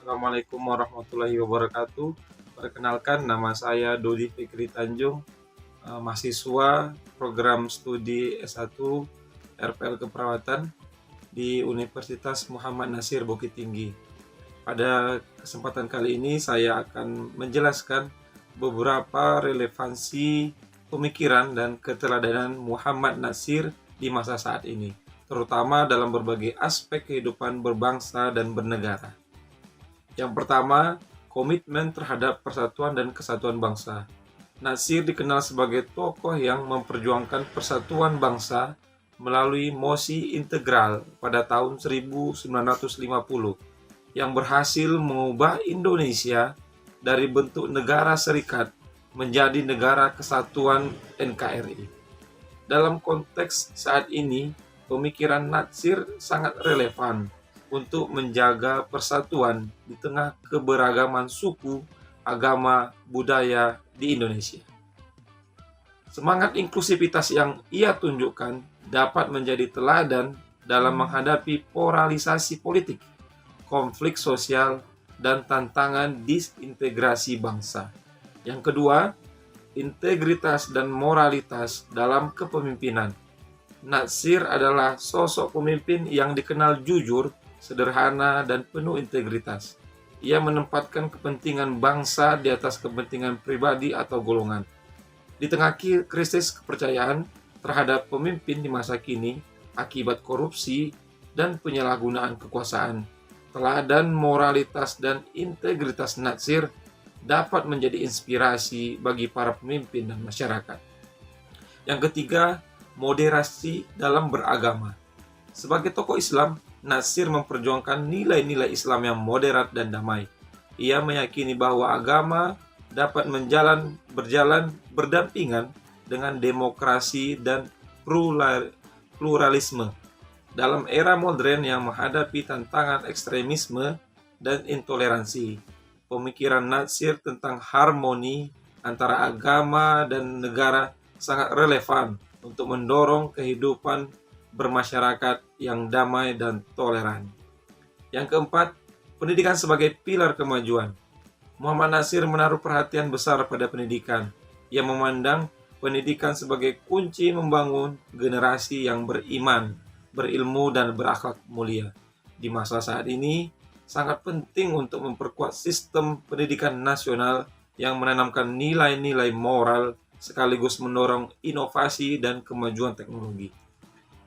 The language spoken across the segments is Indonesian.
Assalamualaikum warahmatullahi wabarakatuh. Perkenalkan, nama saya Dodi Fikri Tanjung, mahasiswa program studi S1 RPL Keperawatan di Universitas Muhammad Nasir Bukit Tinggi. Pada kesempatan kali ini saya akan menjelaskan beberapa relevansi pemikiran dan keteladanan Muhammad Nasir di masa saat ini, terutama dalam berbagai aspek kehidupan berbangsa dan bernegara. Yang pertama, komitmen terhadap persatuan dan kesatuan bangsa. Nasir dikenal sebagai tokoh yang memperjuangkan persatuan bangsa melalui mosi integral pada tahun 1950 yang berhasil mengubah Indonesia dari bentuk negara serikat menjadi negara kesatuan NKRI. Dalam konteks saat ini, pemikiran Nasir sangat relevan untuk menjaga persatuan di tengah keberagaman suku, agama, budaya di Indonesia. Semangat inklusivitas yang ia tunjukkan dapat menjadi teladan dalam menghadapi polarisasi politik, konflik sosial, dan tantangan disintegrasi bangsa. Yang kedua, integritas dan moralitas dalam kepemimpinan. Nasir adalah sosok pemimpin yang dikenal jujur, sederhana, dan penuh integritas. Ia menempatkan kepentingan bangsa di atas kepentingan pribadi atau golongan. Di tengah krisis kepercayaan terhadap pemimpin di masa kini akibat korupsi dan penyalahgunaan kekuasaan, teladan moralitas dan integritas Nasir dapat menjadi inspirasi bagi para pemimpin dan masyarakat. Yang ketiga, moderasi dalam beragama. Sebagai tokoh Islam, Nasir memperjuangkan nilai-nilai Islam yang moderat dan damai. Ia meyakini bahwa agama dapat berjalan berdampingan dengan demokrasi dan pluralisme. Dalam era modern yang menghadapi tantangan ekstremisme dan intoleransi, pemikiran Nasir tentang harmoni antara agama dan negara sangat relevan untuk mendorong kehidupan bermasyarakat yang damai dan toleran. Yang keempat, pendidikan sebagai pilar kemajuan. Muhammad Nasir menaruh perhatian besar pada pendidikan. Ia memandang pendidikan sebagai kunci membangun generasi yang beriman, berilmu, dan berakhlak mulia. Di masa saat ini, sangat penting untuk memperkuat sistem pendidikan nasional yang menanamkan nilai-nilai moral sekaligus mendorong inovasi dan kemajuan teknologi.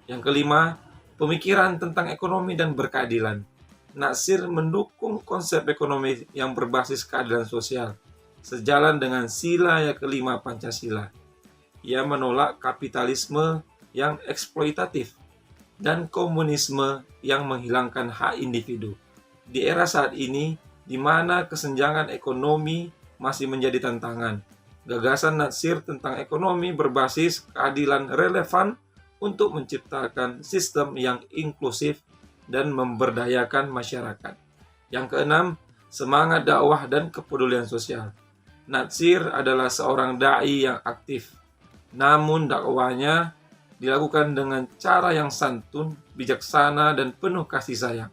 Yang kelima, pemikiran tentang ekonomi dan berkeadilan. Nasir mendukung konsep ekonomi yang berbasis keadilan sosial, sejalan dengan sila yang kelima Pancasila. Ia menolak kapitalisme yang eksploitatif dan komunisme yang menghilangkan hak individu. Di era saat ini, di mana kesenjangan ekonomi masih menjadi tantangan, gagasan Nasir tentang ekonomi berbasis keadilan relevan untuk menciptakan sistem yang inklusif dan memberdayakan masyarakat. Yang keenam, semangat dakwah dan kepedulian sosial. Nasir adalah seorang dai yang aktif, namun dakwahnya dilakukan dengan cara yang santun, bijaksana, dan penuh kasih sayang.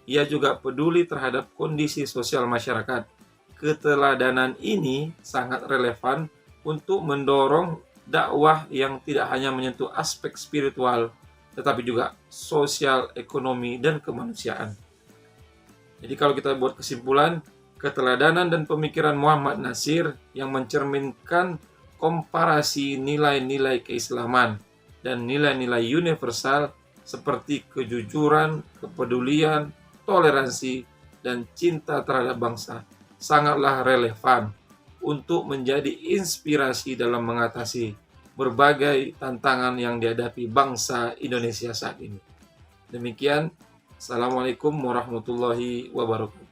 Ia juga peduli terhadap kondisi sosial masyarakat. Keteladanan ini sangat relevan untuk mendorong dakwah yang tidak hanya menyentuh aspek spiritual, tetapi juga sosial, ekonomi, dan kemanusiaan. Jadi kalau kita buat kesimpulan, keteladanan dan pemikiran Muhammad Nasir yang mencerminkan komparasi nilai-nilai keislaman dan nilai-nilai universal seperti kejujuran, kepedulian, toleransi, dan cinta terhadap bangsa sangatlah relevan untuk menjadi inspirasi dalam mengatasi berbagai tantangan yang dihadapi bangsa Indonesia saat ini. Demikian, Assalamualaikum warahmatullahi wabarakatuh.